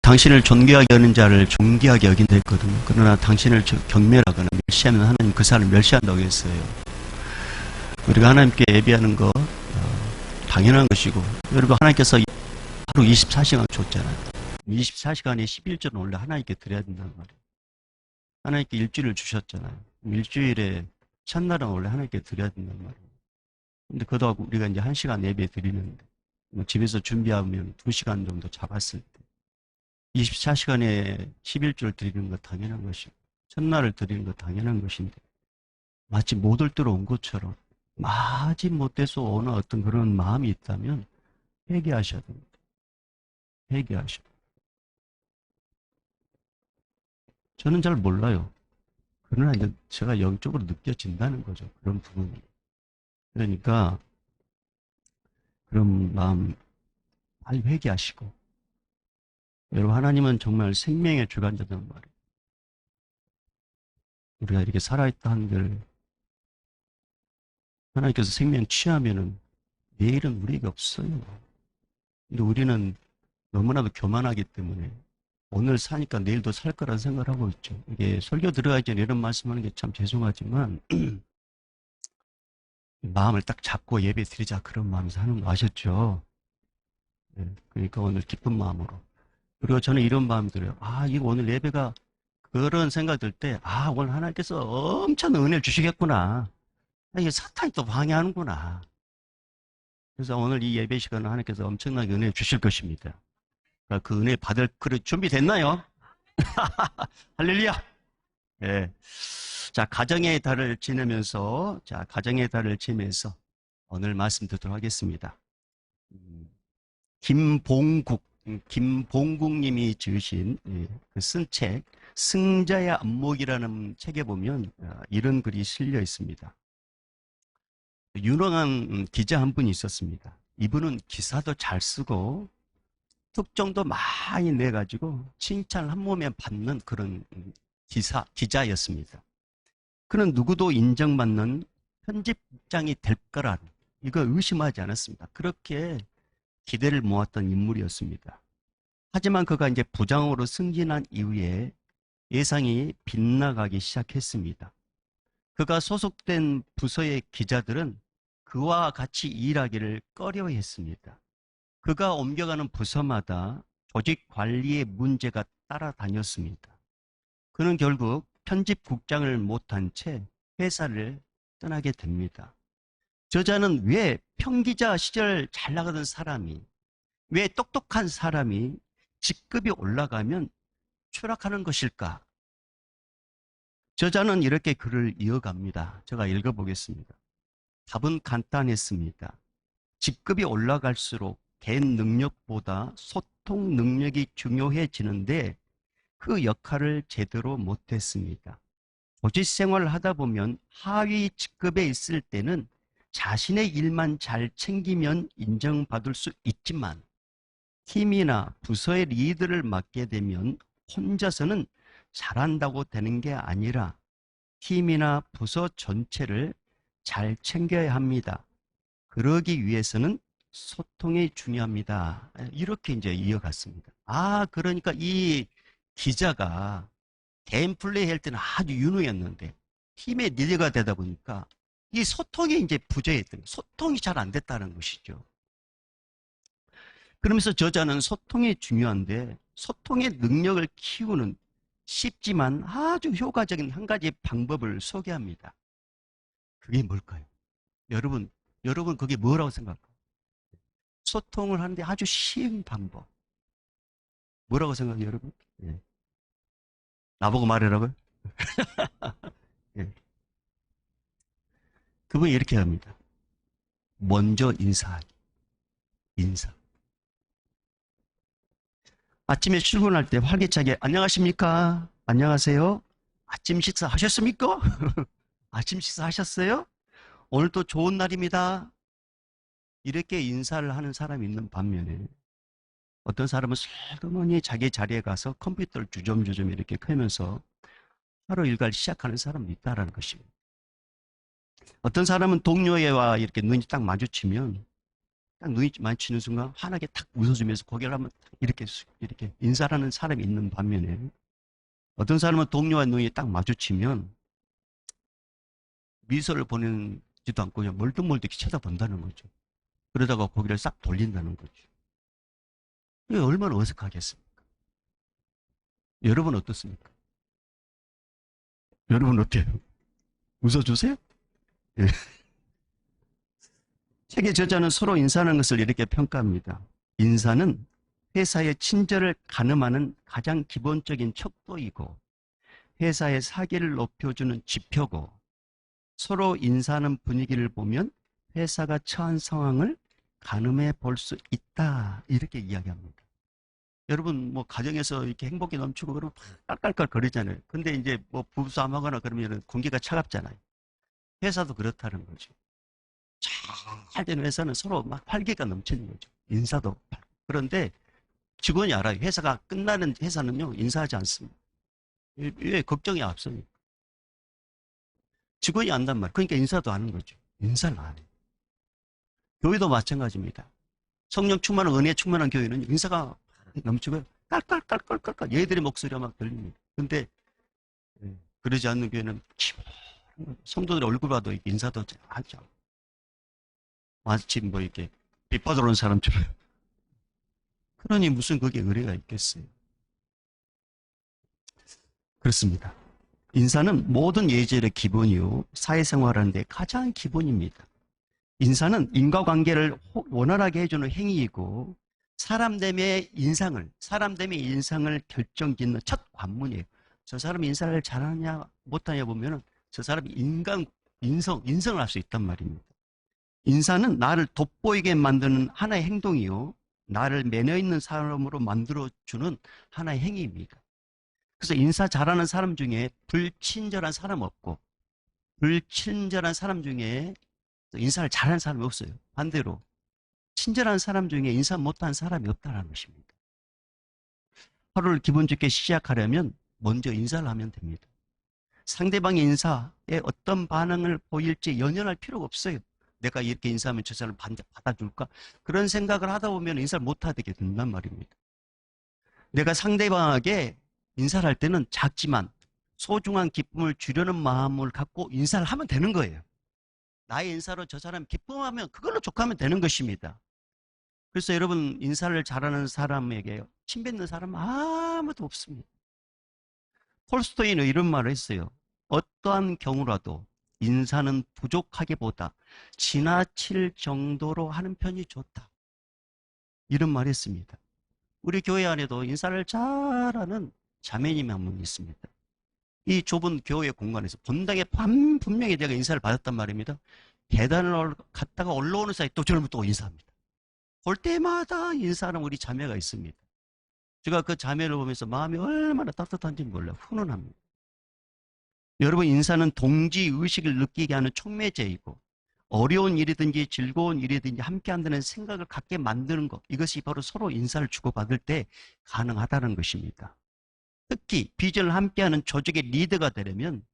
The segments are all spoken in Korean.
당신을 존귀하게 여는 자를 존귀하게 여긴다 했거든요. 그러나 당신을 경멸하거나 멸시하면 하나님 그 사람을 멸시한다고 했어요. 우리가 하나님께 예배하는 거 당연한 것이고, 여러분 하나님께서 하루 24시간 줬잖아요. 24시간에 11조는 원래 하나님께 드려야 된단 말이에요. 하나님께 일주일을 주셨잖아요. 일주일에 첫날은 원래 하나님께 드려야 된단 말이에요. 근데 그러다 우리가 이제 1시간 예배 드리는데, 집에서 준비하면 2시간 정도 잡았을 때 24시간에 11조를 드리는 거 당연한 것이고, 첫날을 드리는 거 당연한 것인데, 마치 못 올 때로 온 것처럼 마지 못해서 오는 어떤 그런 마음이 있다면 회개하셔야 됩니다. 회개하셔야 됩니다. 저는 잘 몰라요. 그러나 이제 제가 영적으로 느껴진다는 거죠. 그런 부분이. 그러니까 그런 마음 빨리 회개하시고, 여러분 하나님은 정말 생명의 주관자단 말이에요. 우리가 이렇게 살아있다 한들 하나님께서 생명 취하면은 내일은 우리에게 없어요. 근데 우리는 너무나도 교만하기 때문에 오늘 사니까 내일도 살 거라는 생각을 하고 있죠. 이게 설교 들어가기 전에 이런 말씀하는 게 참 죄송하지만 마음을 딱 잡고 예배 드리자 그런 마음에서 하는 거 아셨죠? 네, 그러니까 오늘 기쁜 마음으로. 그리고 저는 이런 마음이 들어요. 이거 오늘 예배가 그런 생각 들 때, 오늘 하나님께서 엄청 은혜를 주시겠구나. 이게 사탄이 또 방해하는구나. 그래서 오늘 이 예배 시간은 하나님께서 엄청나게 은혜 주실 것입니다. 그러니까 그 은혜 받을 그릇 준비됐나요? 할렐루야! 예. 자, 가정의 달을 지내면서, 오늘 말씀 듣도록 하겠습니다. 김봉국님이 지으신 쓴 책, 승자의 안목이라는 책에 보면 이런 글이 실려 있습니다. 유능한 기자 한 분이 있었습니다. 이분은 기사도 잘 쓰고 특종도 많이 내가지고 칭찬을 한 몸에 받는 그런 기자였습니다. 그는 누구도 인정받는 편집국장이 될 거란 이거 의심하지 않았습니다. 그렇게 기대를 모았던 인물이었습니다. 하지만 그가 이제 부장으로 승진한 이후에 예상이 빗나가기 시작했습니다. 그가 소속된 부서의 기자들은 그와 같이 일하기를 꺼려했습니다. 그가 옮겨가는 부서마다 조직 관리의 문제가 따라다녔습니다. 그는 결국 편집국장을 못한 채 회사를 떠나게 됩니다. 저자는 왜 평기자 시절 잘 나가던 사람이, 왜 똑똑한 사람이 직급이 올라가면 추락하는 것일까? 저자는 이렇게 글을 이어갑니다. 제가 읽어보겠습니다. 답은 간단했습니다. 직급이 올라갈수록 개인 능력보다 소통 능력이 중요해지는데 그 역할을 제대로 못했습니다. 조직 생활을 하다 보면 하위 직급에 있을 때는 자신의 일만 잘 챙기면 인정받을 수 있지만 팀이나 부서의 리드를 맡게 되면 혼자서는 잘한다고 되는 게 아니라 팀이나 부서 전체를 잘 챙겨야 합니다. 그러기 위해서는 소통이 중요합니다. 이렇게 이제 이어갔습니다. 그러니까 이 기자가 개인 플레이 할 때는 아주 유능했는데 팀의 리더가 되다 보니까 이 소통이 이제 부재했던, 소통이 잘 안 됐다는 것이죠. 그러면서 저자는 소통이 중요한데 소통의 능력을 키우는 쉽지만 아주 효과적인 한 가지 방법을 소개합니다. 그게 뭘까요? 여러분 그게 뭐라고 생각해요? 소통을 하는데 아주 쉬운 방법. 뭐라고 생각해요, 여러분? 예. 나보고 말해라고요? 예. 그분이 이렇게 합니다. 먼저 인사하기. 인사. 아침에 출근할 때 활기차게 안녕하십니까? 안녕하세요? 아침 식사 하셨습니까? 아침 식사 하셨어요? 오늘도 좋은 날입니다. 이렇게 인사를 하는 사람이 있는 반면에 어떤 사람은 슬그머니 자기 자리에 가서 컴퓨터를 주섬주섬 이렇게 켜면서 하루 일과를 시작하는 사람도 있다는 것입니다. 어떤 사람은 동료와 이렇게 눈이 딱 마주치면 딱 눈이 마주치는 순간 환하게 탁 웃어주면서 고개를 한번 이렇게 인사하는 사람이 있는 반면에 어떤 사람은 동료와 눈이 딱 마주치면 미소를 보내지도 않고 그냥 멀뚱멀뚱 쳐다본다는 거죠. 그러다가 고개를 싹 돌린다는 거죠. 이게 얼마나 어색하겠습니까? 여러분 어떻습니까? 여러분 어때요? 웃어주세요? 예. 책의 저자는 서로 인사하는 것을 이렇게 평가합니다. 인사는 회사의 친절을 가늠하는 가장 기본적인 척도이고 회사의 사기를 높여주는 지표고 서로 인사하는 분위기를 보면 회사가 처한 상황을 가늠해 볼 수 있다. 이렇게 이야기합니다. 여러분 뭐 가정에서 이렇게 행복이 넘치고 그러면 깔깔깔 거리잖아요. 근데 이제 뭐 부부싸움하거나 그러면 공기가 차갑잖아요. 회사도 그렇다는 거죠. 잘 되는 회사는 서로 막 활기가 넘치는 거죠. 인사도. 그런데 직원이 알아요. 회사가 끝나는 회사는요, 인사하지 않습니다. 왜 걱정이 앞서니까. 직원이 안단 말이에요. 그러니까 인사도 하는 거죠. 인사를 안 해요. 교회도 마찬가지입니다. 성령 충만한 은혜 충만한 교회는 인사가 넘치고요. 깔깔깔깔깔깔 얘들의 목소리가 막 들립니다. 근데 그러지 않는 교회는 성도들의 얼굴 봐도 인사도 하죠. 마치 뭐 이렇게 빗받으러 온 사람처럼. 그러니 무슨 그게 의뢰가 있겠어요. 그렇습니다. 인사는 모든 예절의 기본이요. 사회생활하는데 가장 기본입니다. 인사는 인과관계를 원활하게 해주는 행위이고 사람됨의 인상을 결정짓는 첫 관문이에요. 저 사람이 인사를 잘하냐 못하냐 보면 저 사람이 인성을 할 수 있단 말입니다. 인사는 나를 돋보이게 만드는 하나의 행동이요. 나를 매너 있는 사람으로 만들어주는 하나의 행위입니다. 그래서 인사 잘하는 사람 중에 불친절한 사람 없고 불친절한 사람 중에 인사를 잘하는 사람이 없어요. 반대로 친절한 사람 중에 인사 못한 사람이 없다는 것입니다. 하루를 기분 좋게 시작하려면 먼저 인사를 하면 됩니다. 상대방의 인사에 어떤 반응을 보일지 연연할 필요가 없어요. 내가 이렇게 인사하면 저 사람을 받아줄까? 그런 생각을 하다 보면 인사를 못하게 된단 말입니다. 내가 상대방에게 인사를 할 때는 작지만 소중한 기쁨을 주려는 마음을 갖고 인사를 하면 되는 거예요. 나의 인사로 저 사람이 기쁨하면 그걸로 족하면 되는 것입니다. 그래서 여러분 인사를 잘하는 사람에게 침뱉는 사람은 아무도 없습니다. 톨스토이는 이런 말을 했어요. 어떠한 경우라도 인사는 부족하기보다 지나칠 정도로 하는 편이 좋다. 이런 말을 했습니다. 우리 교회 안에도 인사를 잘하는 자매님이 한 분 있습니다. 이 좁은 교회 공간에서 본당에 분명히 내가 인사를 받았단 말입니다. 계단을 갔다가 올라오는 사이 또 저를 또 인사합니다. 볼 때마다 인사하는 우리 자매가 있습니다. 제가 그 자매를 보면서 마음이 얼마나 따뜻한지 몰라요. 훈훈합니다. 여러분 인사는 동지의식을 느끼게 하는 촉매제이고 어려운 일이든지 즐거운 일이든지 함께 한다는 생각을 갖게 만드는 것, 이것이 바로 서로 인사를 주고받을 때 가능하다는 것입니다. 특히 비전을 함께하는 조직의 리더가 되려면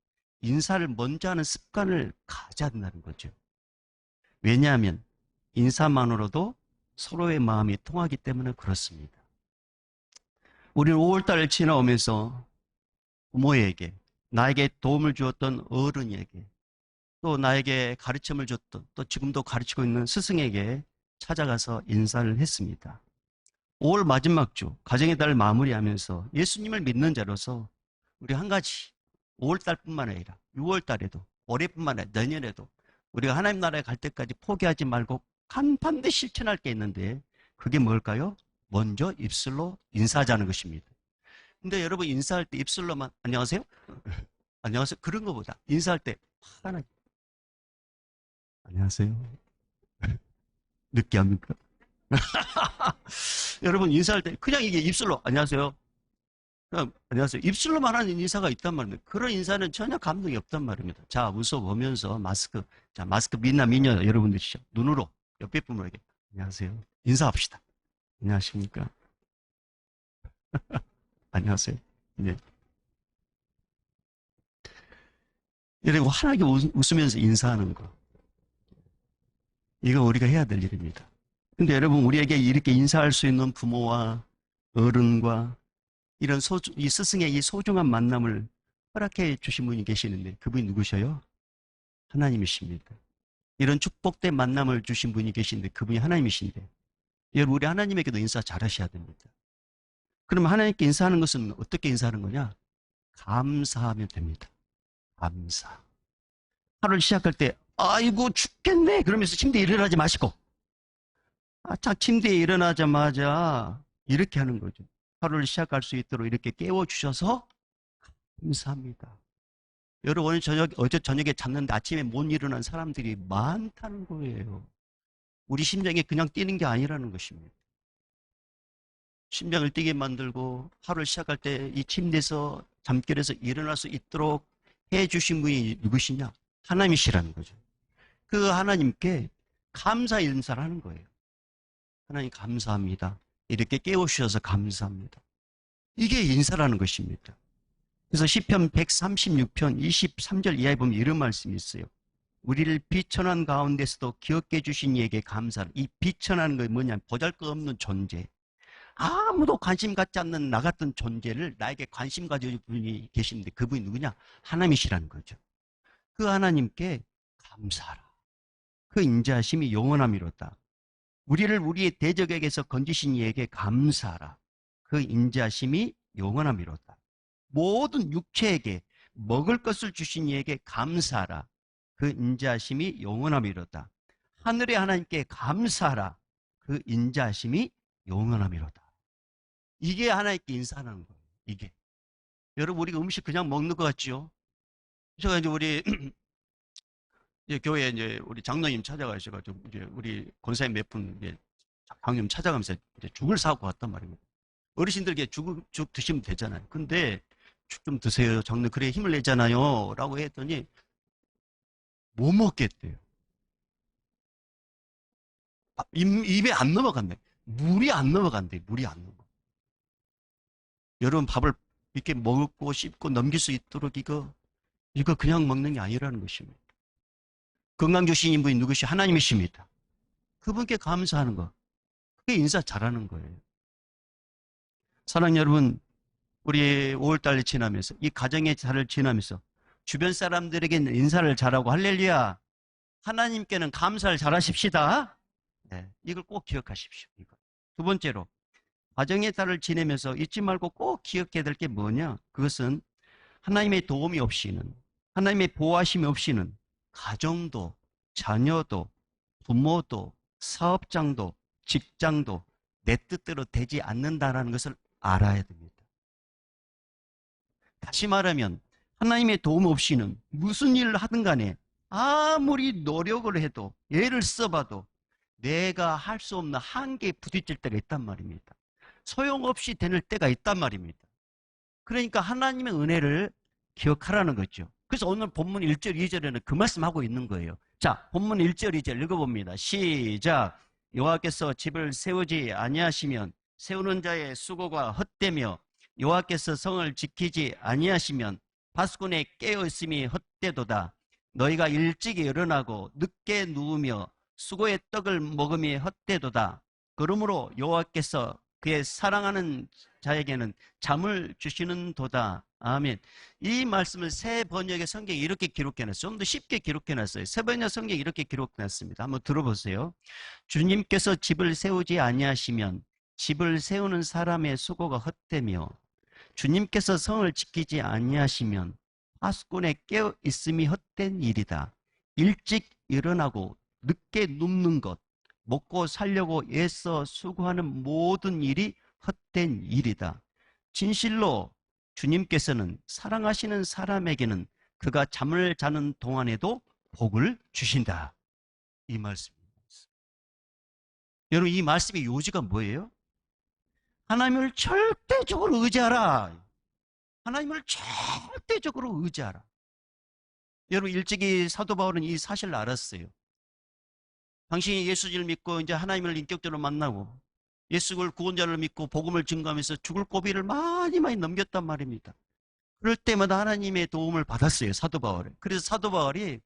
인사를 먼저 하는 습관을 가져야 한다는 거죠. 왜냐하면 인사만으로도 서로의 마음이 통하기 때문에 그렇습니다. 우리는 5월달을 지나오면서 부모에게, 나에게 도움을 주었던 어른에게, 또 나에게 가르침을 줬던, 또 지금도 가르치고 있는 스승에게 찾아가서 인사를 했습니다. 5월 마지막 주, 가정의 달을 마무리하면서 예수님을 믿는 자로서 우리 한 가지, 5월달뿐만 아니라 6월달에도, 올해뿐만 아니라 내년에도 우리가 하나님 나라에 갈 때까지 포기하지 말고 반드시 실천할 게 있는데 그게 뭘까요? 먼저 입술로 인사하자는 것입니다. 근데 여러분 인사할 때 입술로만 안녕하세요? 안녕하세요? 그런 것보다 인사할 때 편하게 안녕하세요. 느끼합니까? 여러분 인사할 때 그냥 이게 입술로 안녕하세요. 그냥 안녕하세요. 입술로만 하는 인사가 있단 말입니다. 그런 인사는 전혀 감동이 없단 말입니다. 자, 웃어보면서 마스크, 자, 마스크 미나 미녀 여러분들이시죠. 눈으로 옆에 분에게 안녕하세요. 인사합시다. 안녕하십니까? 안녕하세요. 네. 여러분 환하게 웃으면서 인사하는 거. 이거 우리가 해야 될 일입니다. 근데 여러분, 우리에게 이렇게 인사할 수 있는 부모와 어른과 이런 이 스승의 이 소중한 만남을 허락해 주신 분이 계시는데 그분이 누구셔요? 하나님이십니다. 이런 축복된 만남을 주신 분이 계신데 그분이 하나님이신데 여러분, 우리 하나님에게도 인사 잘하셔야 됩니다. 그럼 하나님께 인사하는 것은 어떻게 인사하는 거냐? 감사하면 됩니다. 감사. 하루를 시작할 때 아이고 죽겠네 그러면서 침대에 일어나지 마시고 침대에 일어나자마자 이렇게 하는 거죠. 하루를 시작할 수 있도록 이렇게 깨워주셔서 감사합니다. 여러분, 어제 저녁에 잤는데 아침에 못 일어난 사람들이 많다는 거예요. 우리 심장이 그냥 뛰는 게 아니라는 것입니다. 심장을 뛰게 만들고 하루를 시작할 때 이 침대에서 잠결에서 일어날 수 있도록 해주신 분이 누구시냐? 하나님이시라는 거죠. 그 하나님께 감사 인사를 하는 거예요. 하나님 감사합니다. 이렇게 깨워주셔서 감사합니다. 이게 인사라는 것입니다. 그래서 시편 136편 23절 이하에 보면 이런 말씀이 있어요. 우리를 비천한 가운데서도 기억해 주신 이에게 감사를. 이 비천한 건 뭐냐면 보잘것없는 존재. 아무도 관심 갖지 않는 나 같은 존재를 나에게 관심 가져줄 분이 계시는데 그분이 누구냐? 하나님이시라는 거죠. 그 하나님께 감사하라. 그 인자하심이 영원함이로다. 우리를 우리의 대적에게서 건지신 이에게 감사하라. 그 인자하심이 영원함이로다. 모든 육체에게 먹을 것을 주신 이에게 감사하라. 그 인자하심이 영원함이로다. 하늘의 하나님께 감사하라. 그 인자하심이 영원함이로다. 이게 하나님께 인사하는 거예요. 이게. 여러분, 우리가 음식 그냥 먹는 것 같죠? 제가 이제 우리 이제 교회에 이제 우리 장로님 찾아가셔가지고 이제 우리 권사님 몇 분 이제 장로님 찾아가면서 이제 죽을 사고 왔단 말입니다. 어르신들에게 죽 드시면 되잖아요. 근데 죽 좀 드세요. 장로 그래 힘을 내잖아요. 라고 했더니 못 먹겠대요. 입에 안 넘어간대. 물이 안 넘어간대. 물이 안 넘어. 여러분 밥을 이렇게 먹고 씹고 넘길 수 있도록 이거 그냥 먹는 게 아니라는 것입니다. 건강 주신 분이 누구시? 하나님이십니다. 그분께 감사하는 거. 그게 인사 잘하는 거예요. 사랑하는 여러분, 우리 5월달이 지나면서 이 가정의 달을 지나면서 주변 사람들에게는 인사를 잘하고 할렐루야. 하나님께는 감사를 잘하십시다. 네, 이걸 꼭 기억하십시오. 이거. 두 번째로 가정의 달을 지내면서 잊지 말고 꼭 기억해야 될 게 뭐냐? 그것은 하나님의 도움이 없이는 하나님의 보호하심이 없이는 가정도 자녀도 부모도 사업장도 직장도 내 뜻대로 되지 않는다라는 것을 알아야 됩니다. 다시 말하면 하나님의 도움 없이는 무슨 일을 하든 간에 아무리 노력을 해도 애를 써봐도 내가 할 수 없는 한계에 부딪힐 때가 있단 말입니다. 소용없이 되는 때가 있단 말입니다. 그러니까 하나님의 은혜를 기억하라는 거죠. 그래서 오늘 본문 1절, 2절에는 그 말씀하고 있는 거예요. 자, 본문 1절, 2절 읽어봅니다. 시작. 여호와께서 집을 세우지 아니하시면 세우는 자의 수고가 헛되며 여호와께서 성을 지키지 아니하시면 파수꾼의 깨어있음이 헛되도다. 너희가 일찍 일어나고 늦게 누우며 수고의 떡을 먹음이 헛되도다. 그러므로 여호와께서 그의 사랑하는 자에게는 잠을 주시는 도다. 아멘. 이 말씀을 새 번역의 성경에 이렇게 기록해놨어요. 좀 더 쉽게 기록해놨어요. 새 번역 성경에 이렇게 기록해놨습니다. 한번 들어보세요. 주님께서 집을 세우지 아니하시면 집을 세우는 사람의 수고가 헛되며 주님께서 성을 지키지 아니하시면 파수꾼의 깨어 있음이 헛된 일이다. 일찍 일어나고 늦게 눕는 것, 먹고 살려고 애써 수고하는 모든 일이 헛된 일이다. 진실로 주님께서는 사랑하시는 사람에게는 그가 잠을 자는 동안에도 복을 주신다. 이 말씀입니다. 여러분, 이 말씀의 요지가 뭐예요? 하나님을 절대적으로 의지하라. 하나님을 절대적으로 의지하라. 여러분, 일찍이 사도 바울은 이 사실을 알았어요. 당신이 예수를 믿고 이제 하나님을 인격적으로 만나고 예수를 구원자를 믿고 복음을 증거하면서 죽을 고비를 많이 넘겼단 말입니다. 그럴 때마다 하나님의 도움을 받았어요. 사도 바울은. 그래서 사도 바울이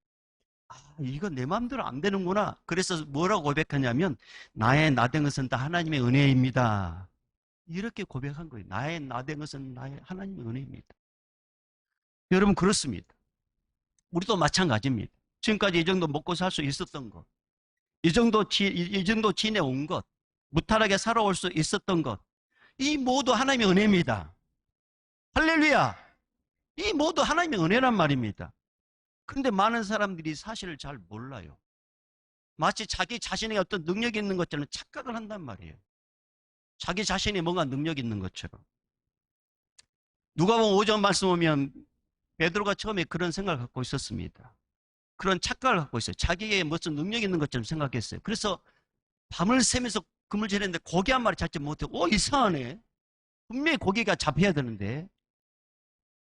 이거 내 마음대로 안 되는구나. 그래서 뭐라고 고백하냐면, 나의 나된 것은 다 하나님의 은혜입니다. 이렇게 고백한 거예요. 나의 나된 것은 나의 하나님의 은혜입니다. 여러분, 그렇습니다. 우리도 마찬가지입니다. 지금까지 이 정도 먹고 살 수 있었던 것, 이 정도 지내온 것, 무탈하게 살아올 수 있었던 것, 이 모두 하나님의 은혜입니다. 할렐루야! 이 모두 하나님의 은혜란 말입니다. 그런데 많은 사람들이 사실을 잘 몰라요. 마치 자기 자신의 어떤 능력이 있는 것처럼 착각을 한단 말이에요. 자기 자신이 뭔가 능력이 있는 것처럼. 누가복음 5장 말씀 보면 베드로가 처음에 그런 생각을 갖고 있었습니다. 그런 착각을 갖고 있어요. 자기의 무슨 능력이 있는 것처럼 생각했어요. 그래서 밤을 새면서 금을 재는데 고기 한 마리 잡지 못해. 이상하네. 분명히 고기가 잡혀야 되는데.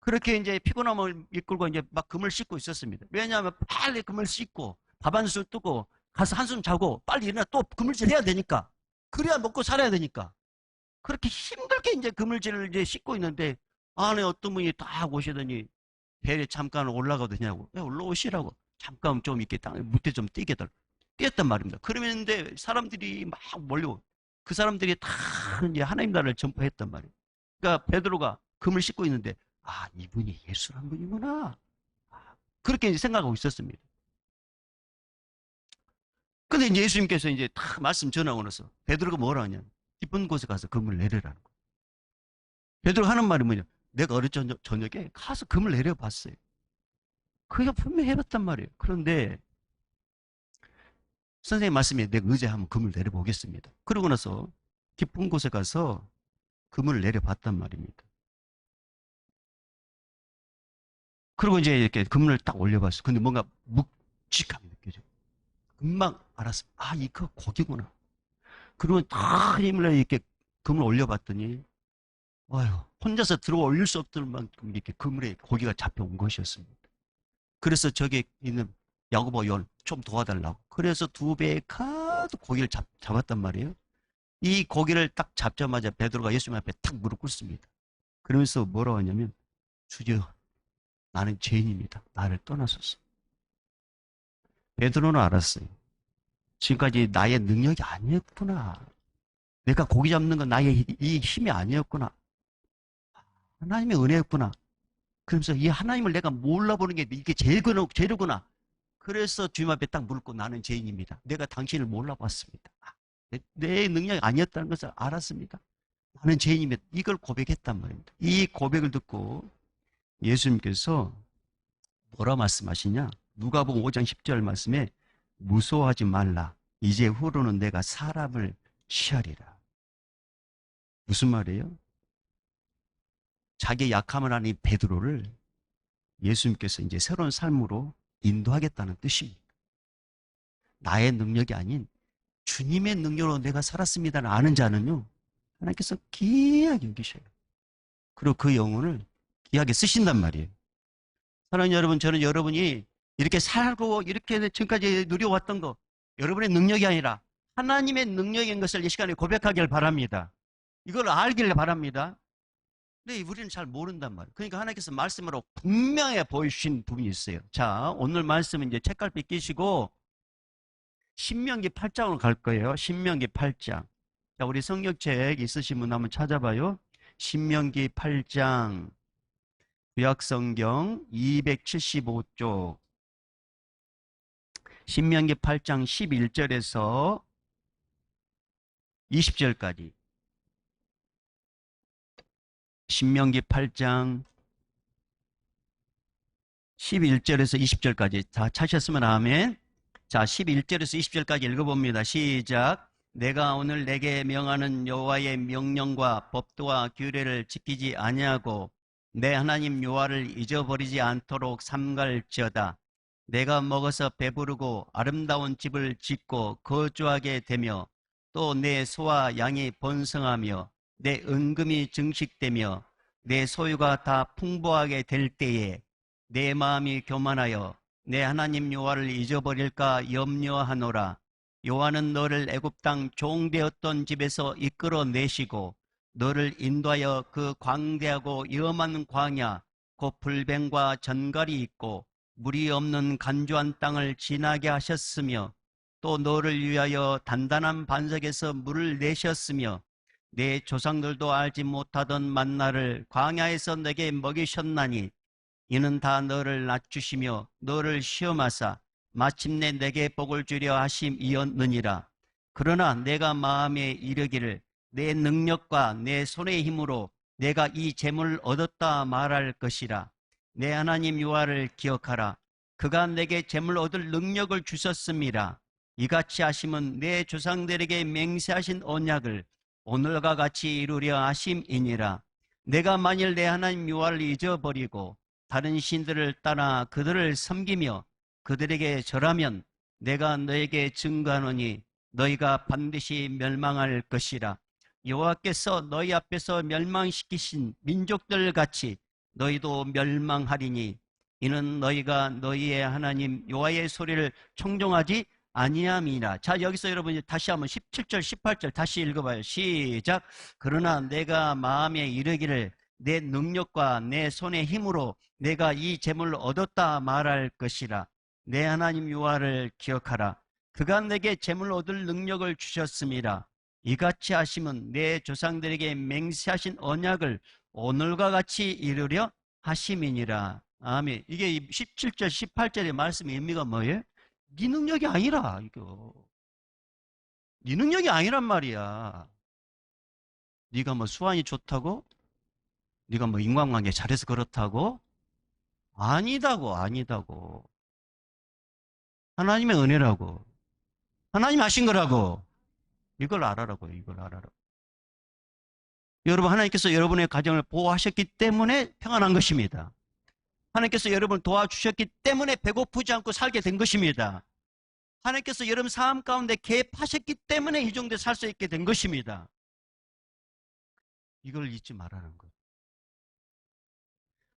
그렇게 이제 피곤함을 이끌고 이제 막 금을 씻고 있었습니다. 왜냐하면 빨리 금을 씻고 밥 한 술 뜨고 가서 한숨 자고 빨리 일어나 또 그물질 해야 되니까. 그래야 먹고 살아야 되니까. 그렇게 힘들게 이제 그물질을 이제 씻고 있는데 안에 어떤 분이 딱 오시더니 배에 잠깐 올라가도 되냐고. 올라오시라고. 잠깐 좀 이렇게 땅에 밑에 좀 뛰게 달라고. 뛰었단 말입니다. 그러는데 사람들이 막 몰려. 그 사람들이 다 이제 하나님 나라를 전파했단 말이에요. 그러니까 베드로가 금을 씻고 있는데 이분이 예수란 분이구나. 그렇게 생각하고 있었습니다. 근데 이제 예수님께서 이제 다 말씀 전하고 나서 베드로가 뭐라 하냐면 깊은 곳에 가서 금을 내려라는 거예요. 베드로가 하는 말이 뭐냐? 내가 어릴 저녁에 가서 금을 내려봤어요. 그가 분명히 해봤단 말이에요. 그런데 선생님 말씀에 내가 의지하면 금을 내려보겠습니다. 그러고 나서 깊은 곳에 가서 금을 내려봤단 말입니다. 그리고 이제 이렇게 금을 딱 올려봤어요. 근데 뭔가 묵직함이 느껴져요. 금방 알았어. 이거 고기구나. 그러면 다 힘을 내 이렇게 금을 올려봤더니, 혼자서 들어 올릴 수 없을 만큼 이렇게 그물에 고기가 잡혀온 것이었습니다. 그래서 저기 있는 야고보 요한 좀 도와달라고. 그래서 두 배에 가득 고기를 잡았단 말이에요. 이 고기를 딱 잡자마자 베드로가 예수님 앞에 탁 무릎 꿇습니다. 그러면서 뭐라고 하냐면, 주여, 나는 죄인입니다. 나를 떠나소서. 베드로는 알았어요. 지금까지 나의 능력이 아니었구나. 내가 고기 잡는 건 나의 이 힘이 아니었구나. 하나님의 은혜였구나. 그러면서 이 하나님을 내가 몰라보는 게 이게 죄르구나. 그래서 주님 앞에 딱 물고 나는 죄인입니다. 내가 당신을 몰라봤습니다. 내 능력이 아니었다는 것을 알았습니다. 나는 죄인입니다. 이걸 고백했단 말입니다. 이 고백을 듣고 예수님께서 뭐라 말씀하시냐? 누가복음 5장 10절 말씀에 무서워하지 말라. 이제 후로는 내가 사람을 취하리라. 무슨 말이에요? 자기 약함을 아닌 베드로를 예수님께서 이제 새로운 삶으로 인도하겠다는 뜻입니다. 나의 능력이 아닌 주님의 능력으로 내가 살았습니다는 아는 자는요, 하나님께서 귀하게 여기셔요. 그리고 그 영혼을 귀하게 쓰신단 말이에요. 사랑하는 여러분, 저는 여러분이 이렇게 살고 이렇게 지금까지 누려왔던 거, 여러분의 능력이 아니라 하나님의 능력인 것을 이 시간에 고백하길 바랍니다. 이걸 알길 바랍니다. 근데 우리는 잘 모른단 말이에요. 그러니까 하나님께서 말씀으로 분명히 보여주신 부분이 있어요. 자, 오늘 말씀은 이제 책갈피 끼시고 신명기 8장으로 갈 거예요. 신명기 8장. 자, 우리 성경책 있으신 분 한번 찾아봐요. 신명기 8장, 구약성경 275쪽. 신명기 8장 11절에서 20절까지. 신명기 8장 11절에서 20절까지. 다 찾으셨으면 아멘. 자, 11절에서 20절까지 읽어봅니다. 시작. 내가 오늘 내게 명하는 여호와의 명령과 법도와 규례를 지키지 아니하고 내 하나님 여호와를 잊어버리지 않도록 삼갈지어다. 내가 먹어서 배부르고 아름다운 집을 짓고 거주하게 되며 또 내 소와 양이 번성하며 내 은금이 증식되며 내 소유가 다 풍부하게 될 때에 내 마음이 교만하여 내 하나님 여호와를 잊어버릴까 염려하노라. 여호와는 너를 애굽 땅 종되었던 집에서 이끌어내시고 너를 인도하여 그 광대하고 위험한 광야 곧 불뱀과 전갈이 있고 물이 없는 간조한 땅을 지나게 하셨으며 또 너를 위하여 단단한 반석에서 물을 내셨으며 내 조상들도 알지 못하던 만나를 광야에서 내게 먹이셨나니 이는 다 너를 낮추시며 너를 시험하사 마침내 내게 복을 주려 하심이었느니라. 그러나 내가 마음에 이르기를 내 능력과 내 손의 힘으로 내가 이 재물을 얻었다 말할 것이라. 내 하나님 여호와를 기억하라. 그가 내게 재물 얻을 능력을 주셨음이라. 이같이 하심은 내 조상들에게 맹세하신 언약을 오늘과 같이 이루려 하심이니라. 내가 만일 내 하나님 여호와를 잊어버리고 다른 신들을 따라 그들을 섬기며 그들에게 절하면 내가 너에게 증거하노니 너희가 반드시 멸망할 것이라. 여호와께서 너희 앞에서 멸망시키신 민족들 같이 너희도 멸망하리니 이는 너희가 너희의 하나님 여호와의 소리를 청종하지 아니함이라. 자, 여기서 여러분 다시 한번 17절 18절 다시 읽어봐요. 시작. 그러나 내가 마음에 이르기를 내 능력과 내 손의 힘으로 내가 이 재물을 얻었다 말할 것이라. 내 하나님 여호와를 기억하라. 그가 내게 재물을 얻을 능력을 주셨음이라. 이같이 하심은 내 조상들에게 맹세하신 언약을 오늘과 같이 이루려 하심이니라. 아멘. 이게 17절 18절의 말씀의 의미가 뭐예요? 네 능력이 아니라, 이거. 네 능력이 아니란 말이야. 네가 뭐 수완이 좋다고? 네가 뭐 인간관계 잘해서 그렇다고? 아니다고, 아니다고. 하나님의 은혜라고. 하나님 하신 거라고. 이걸 알아라고요, 이걸 알아라고. 여러분, 하나님께서 여러분의 가정을 보호하셨기 때문에 평안한 것입니다. 하나님께서 여러분을 도와주셨기 때문에 배고프지 않고 살게 된 것입니다. 하나님께서 여러분 삶 가운데 개입하셨기 때문에 이 정도에 살 수 있게 된 것입니다. 이걸 잊지 말라는 거예요.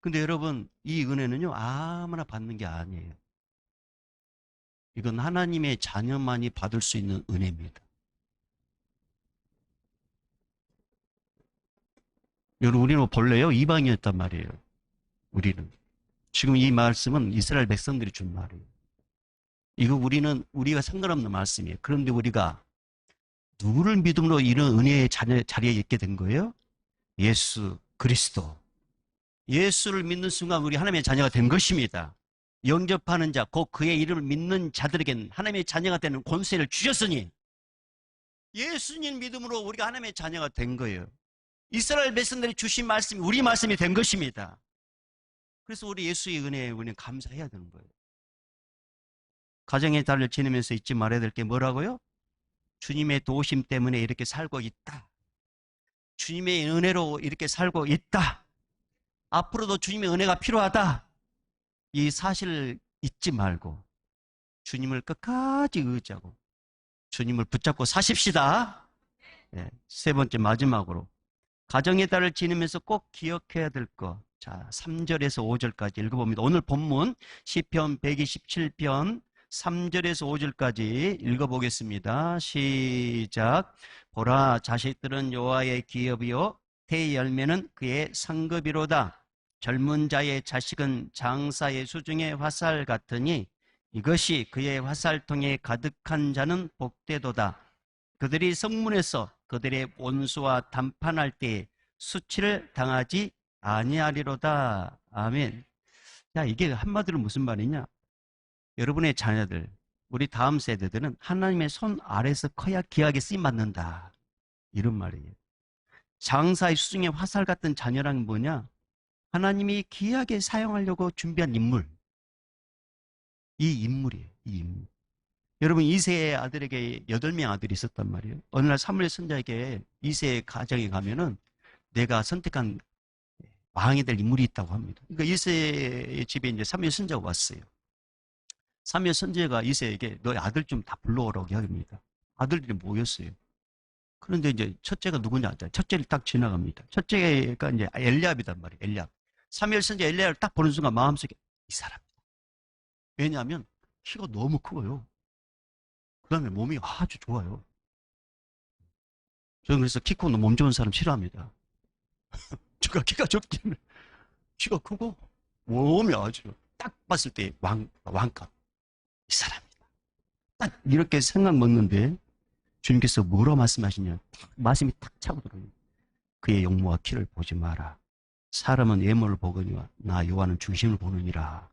근데 여러분, 이 은혜는요, 아무나 받는 게 아니에요. 이건 하나님의 자녀만이 받을 수 있는 은혜입니다. 여러분, 우리는 본래요, 이방인이었단 말이에요. 우리는. 지금 이 말씀은 이스라엘 백성들이 준 말이에요. 이거 우리가 상관없는 말씀이에요. 그런데 우리가 누구를 믿음으로 이런 은혜의 자리에 있게 된 거예요? 예수 그리스도. 예수를 믿는 순간 우리 하나님의 자녀가 된 것입니다. 영접하는 자, 곧 그의 이름을 믿는 자들에게는 하나님의 자녀가 되는 권세를 주셨으니 예수님 믿음으로 우리가 하나님의 자녀가 된 거예요. 이스라엘 백성들이 주신 말씀이 우리 말씀이 된 것입니다. 그래서 우리 예수의 은혜에 우리는 감사해야 되는 거예요. 가정의 달을 지내면서 잊지 말아야 될 게 뭐라고요? 주님의 도우심 때문에 이렇게 살고 있다. 주님의 은혜로 이렇게 살고 있다. 앞으로도 주님의 은혜가 필요하다. 이 사실을 잊지 말고 주님을 끝까지 의지하고 주님을 붙잡고 사십시다. 네, 세 번째 마지막으로 가정의 달을 지내면서 꼭 기억해야 될 것. 자, 3절에서 5절까지 읽어봅니다. 오늘 본문 시편 127편 3절에서 5절까지 읽어보겠습니다. 시작. 보라, 자식들은 여호와의 기업이요 태의 열매는 그의 상급이로다. 젊은 자의 자식은 장사의 수중의 화살 같으니 이것이 그의 화살통에 가득한 자는 복되도다. 그들이 성문에서 그들의 원수와 담판할 때에 수치를 당하지 아니하리로다. 아멘. 야, 이게 한마디로 무슨 말이냐? 여러분의 자녀들, 우리 다음 세대들은 하나님의 손 아래서 커야 귀하게 쓰임받는다. 이런 말이에요. 장사의 수중의 화살 같은 자녀란 뭐냐? 하나님이 귀하게 사용하려고 준비한 인물. 이 인물이에요. 이 인물. 여러분, 이새의 아들에게 8명 아들이 있었단 말이에요. 어느 날 사무엘 선지자에게 이새의 가정에 가면은 내가 선택한 왕이 될 인물이 있다고 합니다. 그러니까 이새의 집에 이제 사무엘 선지자가 왔어요. 사무엘 선지자가 이새에게 너의 아들 좀 다 불러오라고 합니다. 아들들이 모였어요. 그런데 이제 첫째가 누구냐? 첫째를 딱 지나갑니다. 첫째가 이제 엘리압이단 말이에요. 엘리압. 사무엘 선지자 엘리압을 딱 보는 순간 마음속에 이 사람. 왜냐하면 키가 너무 크고요. 그 다음에 몸이 아주 좋아요. 저는 그래서 키 크고 몸 좋은 사람 싫어합니다. 제가 키가 적기는 키가 크고 몸이 아주 딱 봤을 때 왕감. 이 사람이다. 딱 이렇게 생각 먹는데 주님께서 뭐라 말씀하시냐. 말씀이 탁 차고 들어요. 그의 용모와 키를 보지 마라. 사람은 외모를 보거니와 나 여호와는 중심을 보느니라.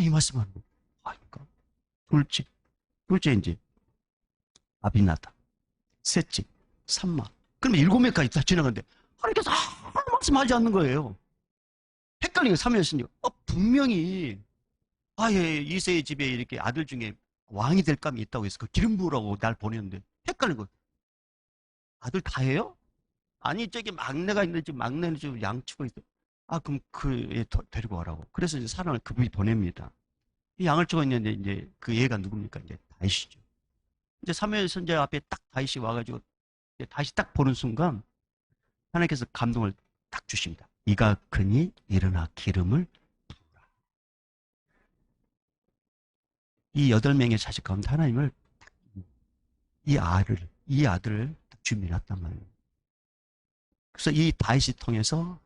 이 말씀하는 거. 그러니까 둘째 이제 아비나답, 셋째 삼마. 그러면 7명까지 다 지나가는데 하나님께서 아무 말씀하지 않는 거예요. 헷갈리게 삼위일신이요. 분명히 이세의 집에 이렇게 아들 중에 왕이 될 감이 있다고 해서 그 기름 부으라고 날 보냈는데 헷갈린 거예요. 아들 다예요? 아니 저기 막내가 있는데 지금 막내는 지금 양치고 있어. 그럼 그 애 데리고 와라고. 그래서 이제 사람을 그분이 보냅니다. 이 양을 치고 있는데 이제 그 애가 누굽니까? 이제 다윗이죠. 이제 사무엘 선지 앞에 딱 다윗이 와가지고 다시 딱 보는 순간 하나님께서 감동을 딱 주십니다. 이가 크니 일어나 기름을 부으라. 이 8명의 자식 가운데 하나님을 이 아들을 준비해놨단 말이에요. 그래서 이 다윗이 통해서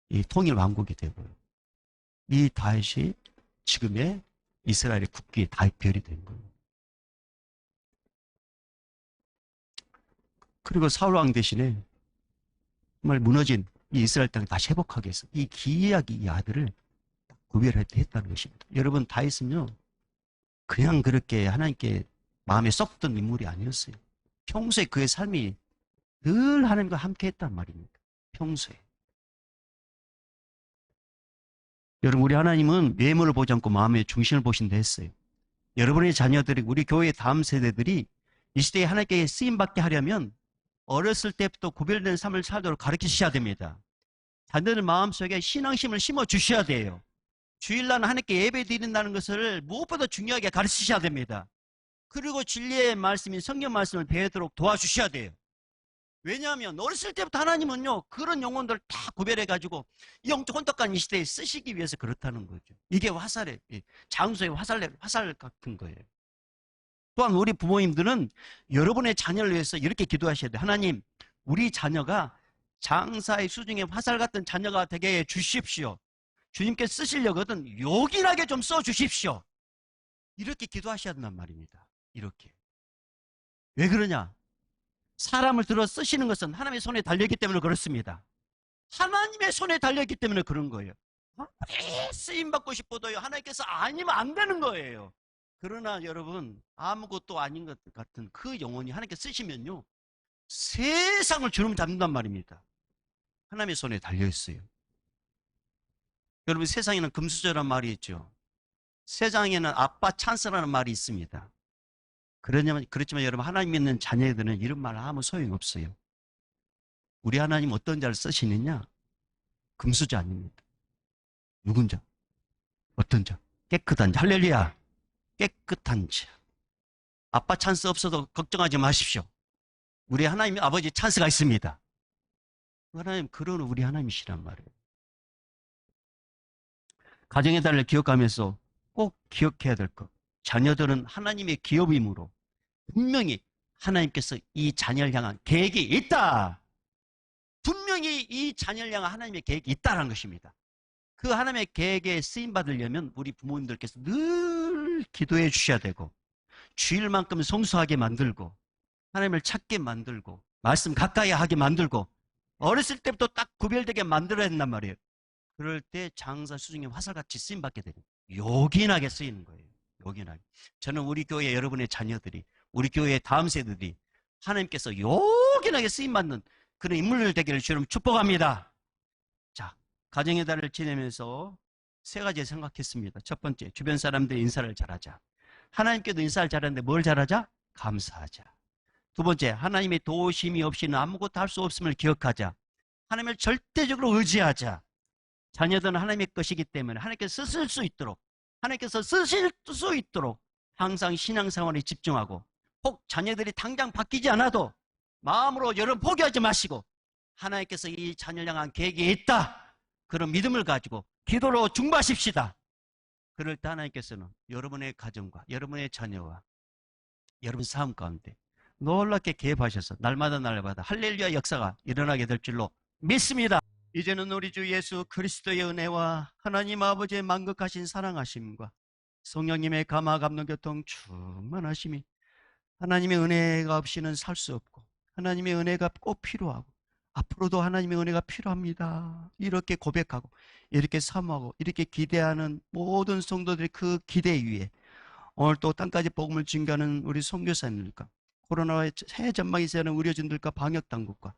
이 통일 왕국이 되고요. 이 다윗이 지금의 이스라엘의 국기의 다윗별이 된 거예요. 그리고 사울 왕 대신에 정말 무너진 이 이스라엘 땅을 다시 회복하기 위해서 이 기이하게 이 아들을 구별했다는 것입니다. 여러분 다윗은요 그냥 그렇게 하나님께 마음에 썩던 인물이 아니었어요. 평소에 그의 삶이 늘 하나님과 함께 했단 말입니다. 평소에. 여러분 우리 하나님은 외모를 보지 않고 마음의 중심을 보신다 했어요. 여러분의 자녀들이 우리 교회의 다음 세대들이 이 시대에 하나님께 쓰임받게 하려면 어렸을 때부터 구별된 삶을 살도록 가르치셔야 됩니다. 자녀들 마음속에 신앙심을 심어주셔야 돼요. 주일날 하나님께 예배 드린다는 것을 무엇보다 중요하게 가르치셔야 됩니다. 그리고 진리의 말씀인 성경 말씀을 배우도록 도와주셔야 돼요. 왜냐하면 어렸을 때부터 하나님은요 그런 영혼들을 다 구별해가지고 영적 혼탁한 이 시대에 쓰시기 위해서 그렇다는 거죠. 이게 화살의 장소의 화살 같은 거예요. 또한 우리 부모님들은 여러분의 자녀를 위해서 이렇게 기도하셔야 돼요. 하나님 우리 자녀가 장사의 수중에 화살 같은 자녀가 되게 해 주십시오. 주님께 쓰시려거든 요긴하게 좀 써주십시오. 이렇게 기도하셔야 된단 말입니다. 이렇게. 왜 그러냐? 사람을 들어 쓰시는 것은 하나님의 손에 달려있기 때문에 그렇습니다. 하나님의 손에 달려있기 때문에 그런 거예요. 쓰임받고 싶어도요 하나님께서 아니면 안 되는 거예요. 그러나 여러분 아무것도 아닌 것 같은 그 영혼이 하나님께 쓰시면요 세상을 주름 잡는단 말입니다. 하나님의 손에 달려있어요. 여러분 세상에는 금수저란 말이 있죠. 세상에는 아빠 찬스라는 말이 있습니다. 그렇지만 여러분 하나님 믿는 자녀들은 이런 말 아무 소용없어요. 우리 하나님 어떤 자를 쓰시느냐? 금수저 아닙니다. 누군 자? 어떤 자? 깨끗한 자. 할렐루야. 깨끗한 자. 아빠 찬스 없어도 걱정하지 마십시오. 우리 하나님 아버지 찬스가 있습니다. 하나님 그런 우리 하나님이시란 말이에요. 가정의 달을 기억하면서 꼭 기억해야 될 것. 자녀들은 하나님의 기업이므로 분명히 하나님께서 이 자녀를 향한 계획이 있다. 분명히 이 자녀를 향한 하나님의 계획이 있다는 것입니다. 그 하나님의 계획에 쓰임받으려면 우리 부모님들께서 늘 기도해 주셔야 되고 주일만큼 성수하게 만들고 하나님을 찾게 만들고 말씀 가까이 하게 만들고 어렸을 때부터 딱 구별되게 만들어야 된단 말이에요. 그럴 때 장사 수중에 화살같이 쓰임받게 되는 요긴하게 쓰이는 거예요. 요긴하게. 저는 우리 교회 여러분의 자녀들이 우리 교회의 다음 세대들이 하나님께서 요긴하게 쓰임받는 그런 인물들 되기를 주님 축복합니다. 자, 가정의 달을 지내면서 3가지 생각했습니다. 첫 번째, 주변 사람들 인사를 잘하자. 하나님께도 인사를 잘하는데 뭘 잘하자? 감사하자. 두 번째, 하나님의 도우심이 없이는 아무것도 할 수 없음을 기억하자. 하나님을 절대적으로 의지하자. 자녀들은 하나님의 것이기 때문에 하나님께서 쓰실 수 있도록 하나님께서 쓰실 수 있도록 항상 신앙생활에 집중하고 혹 자녀들이 당장 바뀌지 않아도 마음으로 여러분 포기하지 마시고 하나님께서 이 자녀를 향한 계획이 있다. 그런 믿음을 가지고 기도로 중보하십시다. 그럴 때 하나님께서는 여러분의 가정과 여러분의 자녀와 여러분 삶 가운데 놀랍게 개입하셔서 날마다 할렐루야 역사가 일어나게 될 줄로 믿습니다. 이제는 우리 주 예수 그리스도의 은혜와 하나님 아버지의 만극하신 사랑하심과 성령님의 감화 감동 교통 충만하심이, 하나님의 은혜가 없이는 살 수 없고 하나님의 은혜가 꼭 필요하고 앞으로도 하나님의 은혜가 필요합니다, 이렇게 고백하고 이렇게 사모하고 이렇게 기대하는 모든 성도들의 그 기대 위에 오늘 또 땅까지 복음을 증거하는 우리 선교사님들과 코로나의 새 전망이 세하는 의료진들과 방역당국과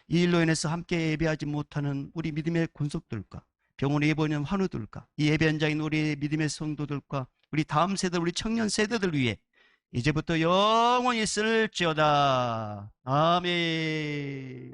이 일로 인해서 함께 예배하지 못하는 우리 믿음의 권속들과 병원에 입원한 환우들과 이 예배 현장인 우리 믿음의 성도들과 우리 다음 세대, 우리 청년 세대들 위해 이제부터 영원히 쓸지어다. 아멘.